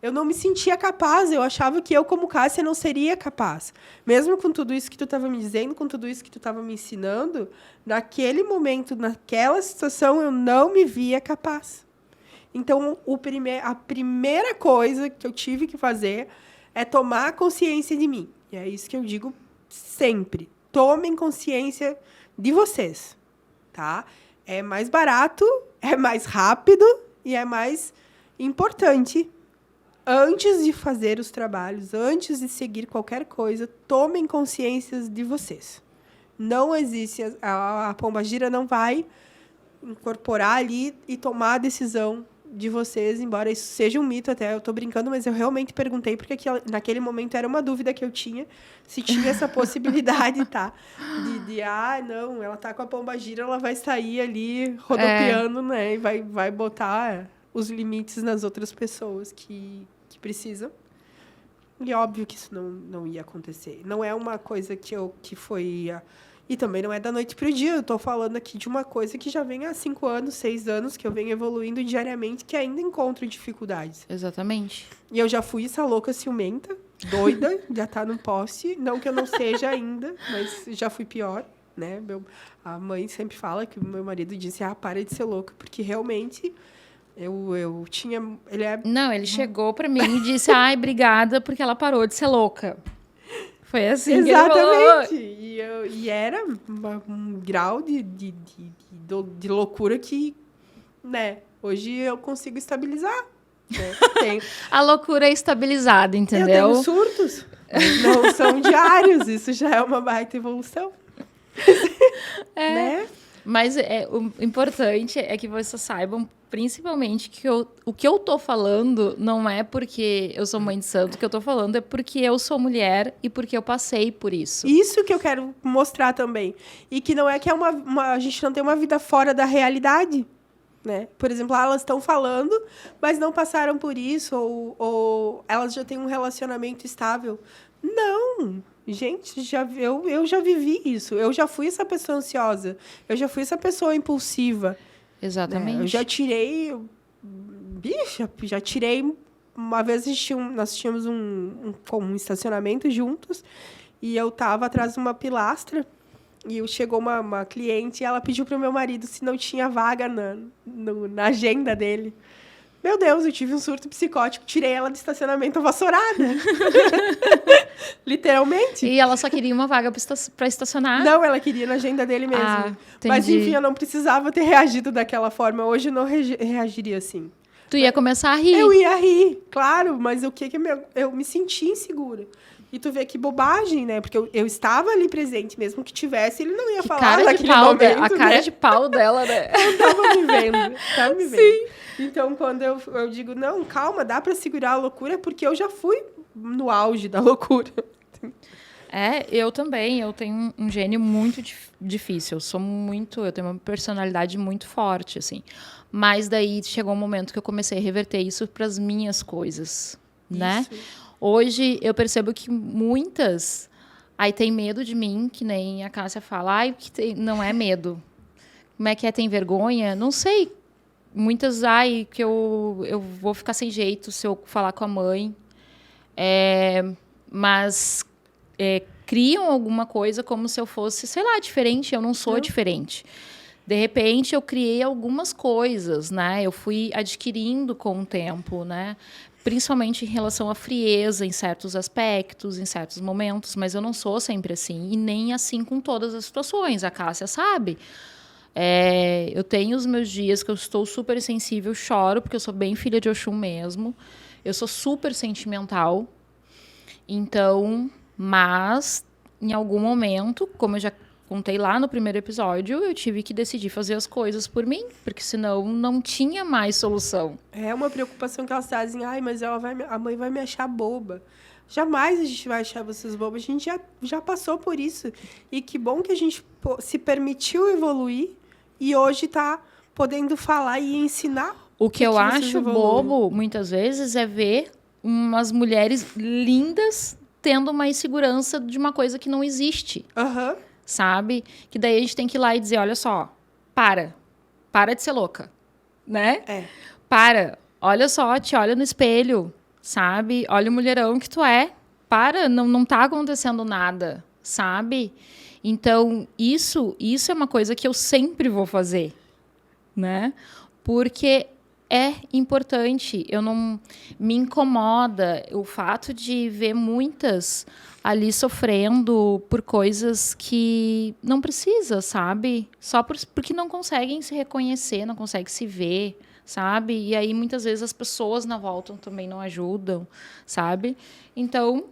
Eu não me sentia capaz, eu achava que eu, como Cássia, não seria capaz. Mesmo com tudo isso que tu estava me dizendo, com tudo isso que tu estava me ensinando, naquele momento, naquela situação, eu não me via capaz. Então, a primeira coisa que eu tive que fazer é tomar consciência de mim. E é isso que eu digo sempre. Tomem consciência de vocês, tá? É mais barato, é mais rápido e é mais importante. Antes de fazer os trabalhos, antes de seguir qualquer coisa, tomem consciência de vocês. Não existe, a Pombagira não vai incorporar ali e tomar a decisão de vocês, embora isso seja um mito até, eu estou brincando, mas eu realmente perguntei, porque naquele momento era uma dúvida que eu tinha, se tinha essa possibilidade, tá? Não, ela tá com a Pombagira, ela vai sair ali rodopiando, né? E vai botar os limites nas outras pessoas que precisam. E óbvio que isso não ia acontecer. Não é uma coisa que foi... E também não é da noite para o dia. Eu estou falando aqui de uma coisa que já vem há 5 anos, 6 anos, que eu venho evoluindo diariamente, que ainda encontro dificuldades. Exatamente. E eu já fui essa louca ciumenta, doida, já tá no poste. Não que eu não seja ainda, mas já fui pior, né? A mãe sempre fala que o meu marido disse, para de ser louca, porque realmente... Eu tinha... Não, ele chegou para mim e disse, obrigada, porque ela parou de ser louca. Foi assim. Exatamente. E era um grau de loucura que, né, hoje eu consigo estabilizar. Né? A loucura é estabilizada, entendeu? Eu tenho surtos. Não são diários. Isso já é uma baita evolução. Né? Mas o importante é que vocês saibam, principalmente, que o que eu tô falando não é porque eu sou mãe de santo, o que eu tô falando é porque eu sou mulher e porque eu passei por isso. Isso que eu quero mostrar também. E que não é que a gente não tem uma vida fora da realidade. Né? Por exemplo, elas estão falando, mas não passaram por isso, ou elas já têm um relacionamento estável. Não! Gente, eu já vivi isso. Eu já fui essa pessoa ansiosa. Eu já fui essa pessoa impulsiva. Exatamente. Né? Eu já tirei... Bicha, já tirei... Uma vez nós tínhamos um estacionamento juntos e eu estava atrás de uma pilastra e chegou uma cliente e ela pediu para o meu marido se não tinha vaga na agenda dele. Meu Deus, eu tive um surto psicótico, tirei ela do estacionamento vassourada. Literalmente. E ela só queria uma vaga para estacionar? Não, ela queria na agenda dele mesmo. Mas, enfim, eu não precisava ter reagido daquela forma. Hoje eu não reagiria assim. Tu ia começar a rir. Eu ia rir, claro, mas o que eu me senti insegura. E tu vê que bobagem, né? Porque eu estava ali presente, mesmo que tivesse, ele não ia que falar cara naquele de pau momento, a cara de pau dela, né? Eu tava me vendo, tava me vendo. Sim. Então, quando eu digo, não, calma, dá pra segurar a loucura, porque eu já fui no auge da loucura. Eu também, eu tenho um gênio muito difícil, eu tenho uma personalidade muito forte, assim. Mas daí chegou um momento que eu comecei a reverter isso para as minhas coisas, né? Hoje eu percebo que muitas aí tem medo de mim, que nem a Cássia fala, não é medo. Como é que é, tem vergonha? Não sei. Muitas, que eu vou ficar sem jeito se eu falar com a mãe. Mas criam alguma coisa como se eu fosse, sei lá, diferente. Eu não sou diferente. De repente, eu criei algumas coisas, né? Eu fui adquirindo com o tempo, né? Principalmente em relação à frieza em certos aspectos, em certos momentos. Mas eu não sou sempre assim. E nem assim com todas as situações. A Cássia sabe. Eu tenho os meus dias que eu estou super sensível, choro, porque eu sou bem filha de Oxum mesmo. Eu sou super sentimental. Então, mas, em algum momento, como eu já contei lá no primeiro episódio, eu tive que decidir fazer as coisas por mim, porque senão não tinha mais solução. É uma preocupação que elas trazem, mas a mãe vai me achar boba. Jamais a gente vai achar vocês bobas, a gente já passou por isso. E que bom que a gente se permitiu evoluir e hoje está podendo falar e ensinar. O que eu acho bobo, muitas vezes, é ver umas mulheres lindas tendo uma insegurança de uma coisa que não existe. Sabe? Que daí a gente tem que ir lá e dizer, olha só, para de ser louca, né? Olha só, te olha no espelho, sabe? Olha o mulherão que tu é, não tá acontecendo nada, sabe? Então, isso é uma coisa que eu sempre vou fazer, né? Porque é importante, me incomoda o fato de ver muitas ali sofrendo por coisas que não precisa, sabe? Só porque não conseguem se reconhecer, não conseguem se ver, sabe? E aí, muitas vezes, as pessoas na volta também não ajudam, sabe? Então,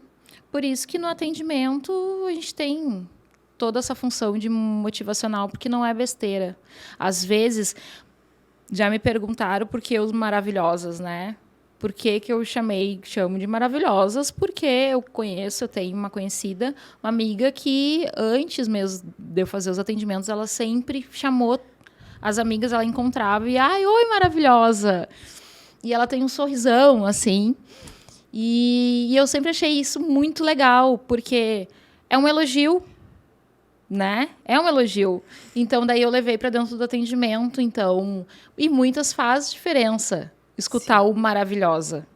por isso que no atendimento a gente tem toda essa função de motivacional, porque não é besteira. Às vezes, já me perguntaram por que os maravilhosas, né? Por que eu chamo de maravilhosas? Porque eu tenho uma conhecida, uma amiga que antes mesmo de eu fazer os atendimentos, ela sempre chamou as amigas, ela encontrava e, oi, maravilhosa! E ela tem um sorrisão, assim. E eu sempre achei isso muito legal, porque é um elogio, né? É um elogio. Então, daí eu levei para dentro do atendimento, e muitas faz diferença escutar o maravilhosa,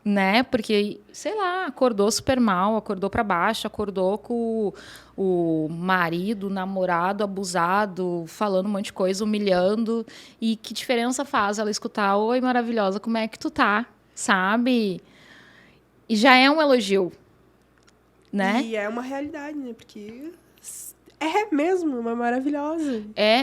né? Porque, sei lá, acordou super mal, acordou para baixo, acordou com o marido, o namorado abusado, falando um monte de coisa, humilhando. E que diferença faz ela escutar, oi, maravilhosa, como é que tu tá? Sabe? E já é um elogio, né? E é uma realidade, né? Porque é mesmo uma maravilhosa. É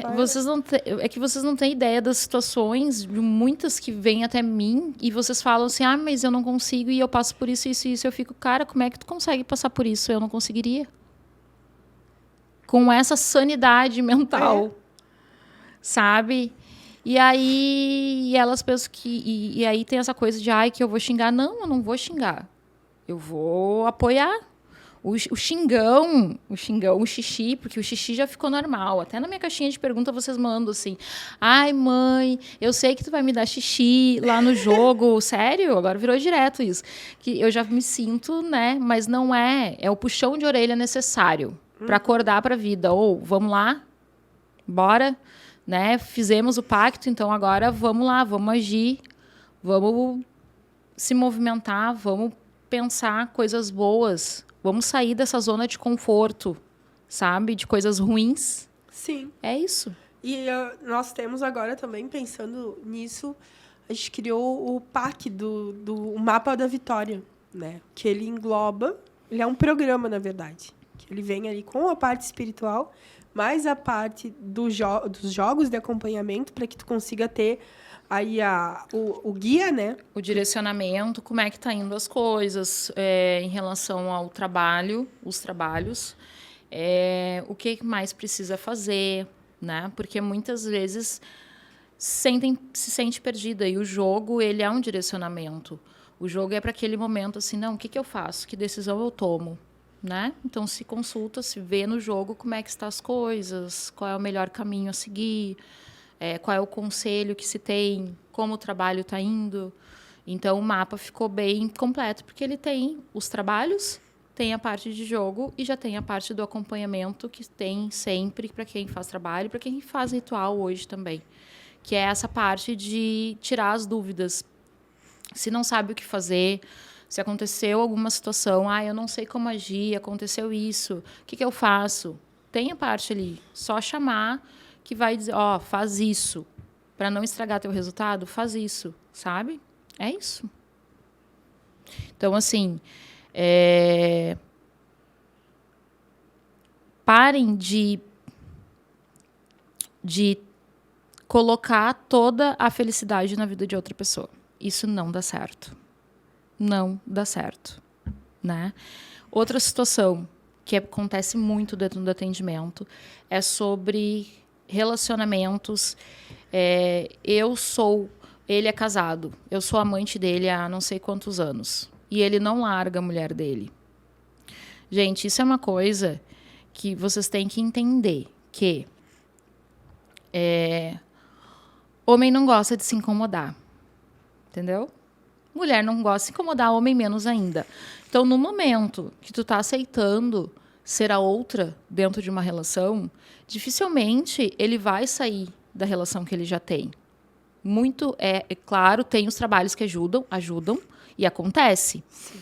que vocês não têm ideia das situações, de muitas que vêm até mim, e vocês falam assim, mas eu não consigo, e eu passo por isso, isso e isso. Eu fico, cara, como é que tu consegue passar por isso? Eu não conseguiria. Com essa sanidade mental, sabe? E aí elas pensam que... E aí tem essa coisa de, que eu vou xingar. Não, eu não vou xingar. Eu vou apoiar. O xingão, o xixi, porque o xixi já ficou normal. Até na minha caixinha de pergunta vocês mandam assim, mãe, eu sei que tu vai me dar xixi lá no jogo. Sério? Agora virou direto isso. Que eu já me sinto, né? Mas não é. É o puxão de orelha necessário para acordar para a vida. Ou, vamos lá? Bora? Né? Fizemos o pacto, então agora vamos lá, vamos agir. Vamos se movimentar, vamos pensar coisas boas. Vamos sair dessa zona de conforto, sabe? De coisas ruins. Sim. É isso. E nós temos agora também, pensando nisso, a gente criou o PAC, o Mapa da Vitória, né? Que ele engloba... Ele é um programa, na verdade. Que ele vem ali com a parte espiritual, mais a parte dos jogos de acompanhamento, para que tu consiga ter aí o guia, né? O direcionamento, como é que tá indo as coisas em relação ao trabalho, os trabalhos, o que mais precisa fazer, né? Porque muitas vezes se sente perdida e o jogo, ele é um direcionamento. O jogo é para aquele momento assim, não, o que eu faço? Que decisão eu tomo? Né? Então, se consulta, se vê no jogo como é que estão as coisas, qual é o melhor caminho a seguir, qual é o conselho que se tem, como o trabalho está indo. Então, o mapa ficou bem completo, porque ele tem os trabalhos, tem a parte de jogo e já tem a parte do acompanhamento, que tem sempre para quem faz trabalho, para quem faz ritual hoje também, que é essa parte de tirar as dúvidas. Se não sabe o que fazer, se aconteceu alguma situação, eu não sei como agir, aconteceu isso, o que eu faço? Tem a parte ali, só chamar que vai dizer, faz isso. Para não estragar teu resultado, faz isso, sabe? É isso. Então, assim, parem de colocar toda a felicidade na vida de outra pessoa. Isso não dá certo. Não dá certo, né? Outra situação que acontece muito dentro do atendimento é sobre relacionamentos. Ele é casado, eu sou amante dele há não sei quantos anos e ele não larga a mulher dele. Gente, isso é uma coisa que vocês têm que entender, que homem não gosta de se incomodar, entendeu? Mulher não gosta de se incomodar, homem menos ainda. Então, no momento que tu tá aceitando ser a outra dentro de uma relação, dificilmente ele vai sair da relação que ele já tem. Muito, claro, tem os trabalhos que ajudam e acontece. Sim.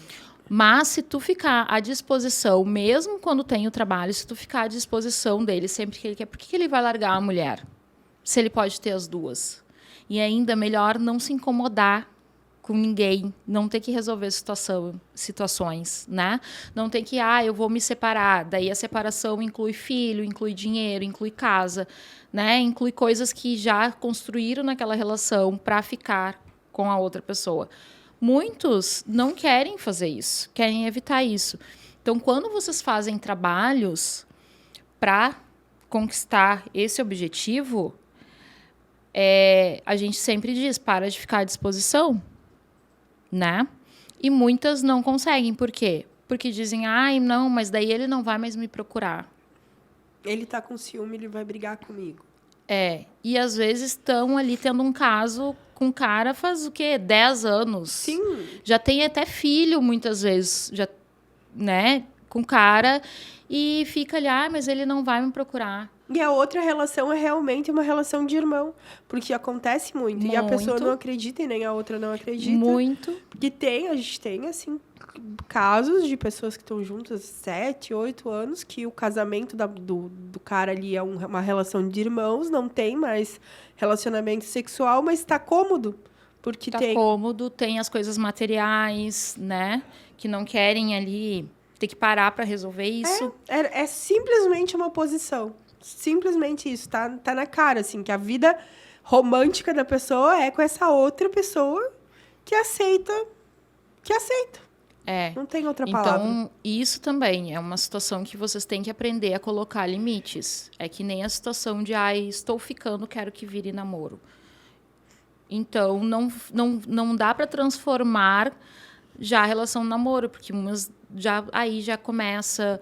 Mas se tu ficar à disposição, mesmo quando tem o trabalho, se tu ficar à disposição dele sempre que ele quer, por que ele vai largar a mulher? Se ele pode ter as duas. E ainda melhor não se incomodar com ninguém, não ter que resolver situações, né? Não ter que, eu vou me separar. Daí a separação inclui filho, inclui dinheiro, inclui casa, né? Inclui coisas que já construíram naquela relação para ficar com a outra pessoa. Muitos não querem fazer isso, querem evitar isso. Então, quando vocês fazem trabalhos para conquistar esse objetivo, a gente sempre diz, para de ficar à disposição, né? E muitas não conseguem. Por quê? Porque dizem, não, mas daí ele não vai mais me procurar. Ele tá com ciúme, ele vai brigar comigo. E às vezes estão ali tendo um caso com o cara faz o quê? 10 anos. Sim. Já tem até filho, muitas vezes, já, né? Com o cara, e fica ali, mas ele não vai me procurar. E a outra relação é realmente uma relação de irmão. Porque acontece muito. E a pessoa não acredita e nem a outra não acredita. Muito. Porque a gente tem, assim, casos de pessoas que estão juntas 7, 8 anos, que o casamento do cara ali é uma relação de irmãos, não tem mais relacionamento sexual, mas está cômodo. Porque tá cômodo, tem as coisas materiais, né? Que não querem ali ter que parar para resolver isso. É simplesmente uma posição. Simplesmente isso, tá na cara, assim, que a vida romântica da pessoa é com essa outra pessoa que aceita. Não tem outra palavra. Então, isso também é uma situação que vocês têm que aprender a colocar limites. É que nem a situação de, estou ficando, quero que vire namoro. Então, não dá para transformar já a relação namoro, porque umas já começa,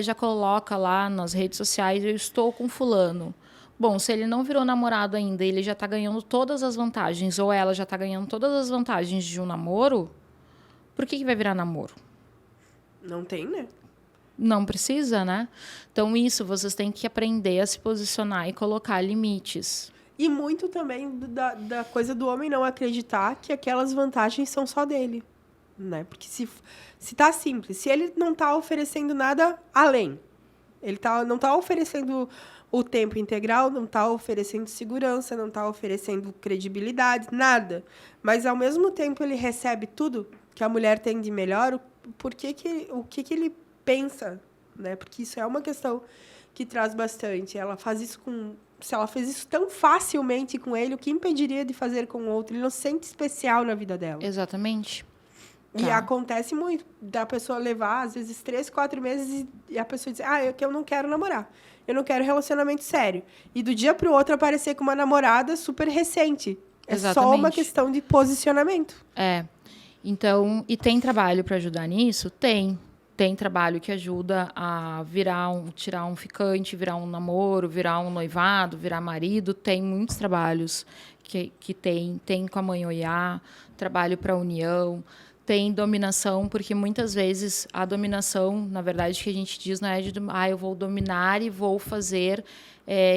já coloca lá nas redes sociais, eu estou com fulano. Bom, se ele não virou namorado ainda, ele já está ganhando todas as vantagens, ou ela já está ganhando todas as vantagens de um namoro, por que vai virar namoro? Não tem, né? Não precisa, né? Então, isso, vocês têm que aprender a se posicionar e colocar limites. E muito também da coisa do homem não acreditar que aquelas vantagens são só dele. Né? Porque se tá simples, se ele não tá oferecendo nada além, ele não tá oferecendo o tempo integral, não está oferecendo segurança, não está oferecendo credibilidade, nada. Mas, ao mesmo tempo, ele recebe tudo que a mulher tem de melhor, o que ele pensa, né? Porque isso é uma questão que traz bastante. Ela faz isso se ela fez isso tão facilmente com ele, o que impediria de fazer com o outro? Ele não se sente especial na vida dela. Exatamente. E acontece muito da pessoa levar, às vezes, 3, 4 meses e a pessoa dizer, eu não quero namorar. Eu não quero relacionamento sério. E do dia para o outro aparecer com uma namorada super recente. Exatamente. Só uma questão de posicionamento. Então, e tem trabalho para ajudar nisso? Tem. Tem trabalho que ajuda a tirar um ficante, virar um namoro, virar um noivado, virar marido. Tem muitos trabalhos que tem com a mãe Oiá, trabalho para união, tem dominação, porque muitas vezes a dominação, na verdade, que a gente diz não é de eu vou dominar e vou fazer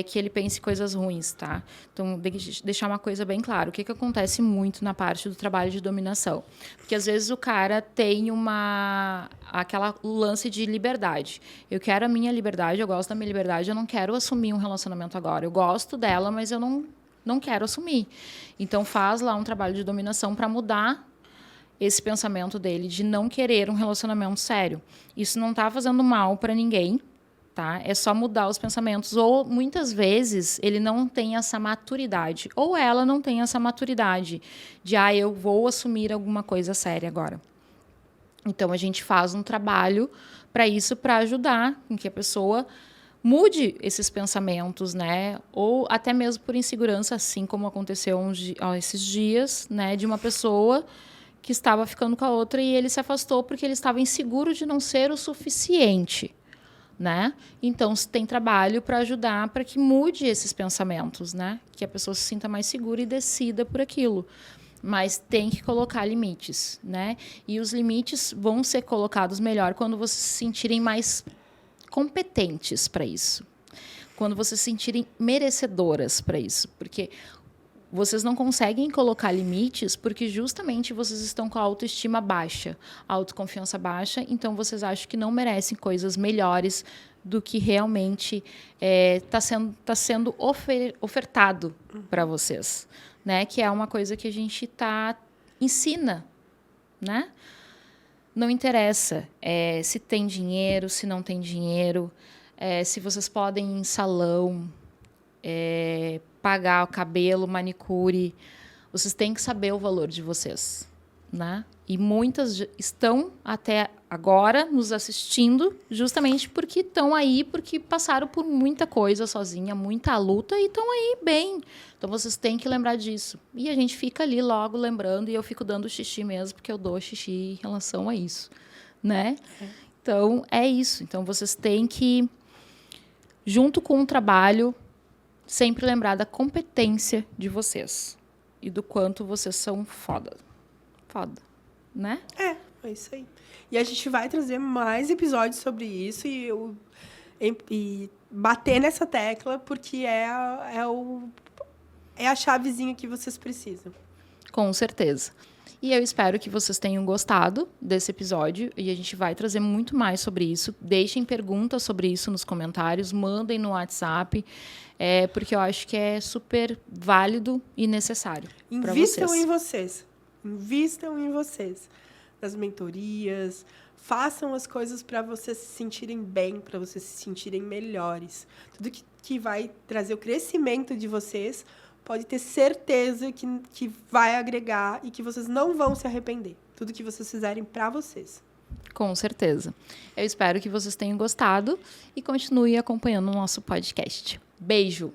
que ele pense coisas ruins, tá? Então, deixar uma coisa bem clara. O que acontece muito na parte do trabalho de dominação? Porque, às vezes, o cara tem aquela lance de liberdade. Eu quero a minha liberdade, eu gosto da minha liberdade, eu não quero assumir um relacionamento agora. Eu gosto dela, mas eu não quero assumir. Então, faz lá um trabalho de dominação para mudar esse pensamento dele de não querer um relacionamento sério. Isso não está fazendo mal para ninguém, tá? É só mudar os pensamentos. Ou, muitas vezes, ele não tem essa maturidade. Ou ela não tem essa maturidade de, eu vou assumir alguma coisa séria agora. Então, a gente faz um trabalho para isso, para ajudar com que a pessoa mude esses pensamentos, né? Ou até mesmo por insegurança, assim como aconteceu esses dias, né? De uma pessoa que estava ficando com a outra e ele se afastou porque ele estava inseguro de não ser o suficiente, né? Então, tem trabalho para ajudar para que mude esses pensamentos, né? Que a pessoa se sinta mais segura e decida por aquilo. Mas tem que colocar limites, né? E os limites vão ser colocados melhor quando vocês se sentirem mais competentes para isso. Quando vocês se sentirem merecedoras para isso. Porque vocês não conseguem colocar limites porque justamente vocês estão com a autoestima baixa, a autoconfiança baixa, então vocês acham que não merecem coisas melhores do que realmente está sendo ofertado para vocês, né? Que é uma coisa que a gente ensina, né? Não interessa se tem dinheiro, se não tem dinheiro, se vocês podem ir em salão, pagar o cabelo, manicure. Vocês têm que saber o valor de vocês, né? E muitas estão até agora nos assistindo justamente porque estão aí, porque passaram por muita coisa sozinha, muita luta e estão aí bem. Então, vocês têm que lembrar disso. E a gente fica ali logo lembrando e eu fico dando xixi mesmo, porque eu dou xixi em relação a isso, né? Então, é isso. Então, vocês têm que, junto com o trabalho, sempre lembrar da competência de vocês e do quanto vocês são foda. Foda, né? É isso aí. E a gente vai trazer mais episódios sobre isso e bater nessa tecla, porque é a chavezinha que vocês precisam. Com certeza. E eu espero que vocês tenham gostado desse episódio e a gente vai trazer muito mais sobre isso. Deixem perguntas sobre isso nos comentários, mandem no WhatsApp, porque eu acho que é super válido e necessário para vocês. Invistam em vocês. Invistam em vocês. Nas mentorias, façam as coisas para vocês se sentirem bem, para vocês se sentirem melhores. Tudo que vai trazer o crescimento de vocês, pode ter certeza que vai agregar e que vocês não vão se arrepender. Tudo que vocês fizerem para vocês. Com certeza. Eu espero que vocês tenham gostado e continuem acompanhando o nosso podcast. Beijo!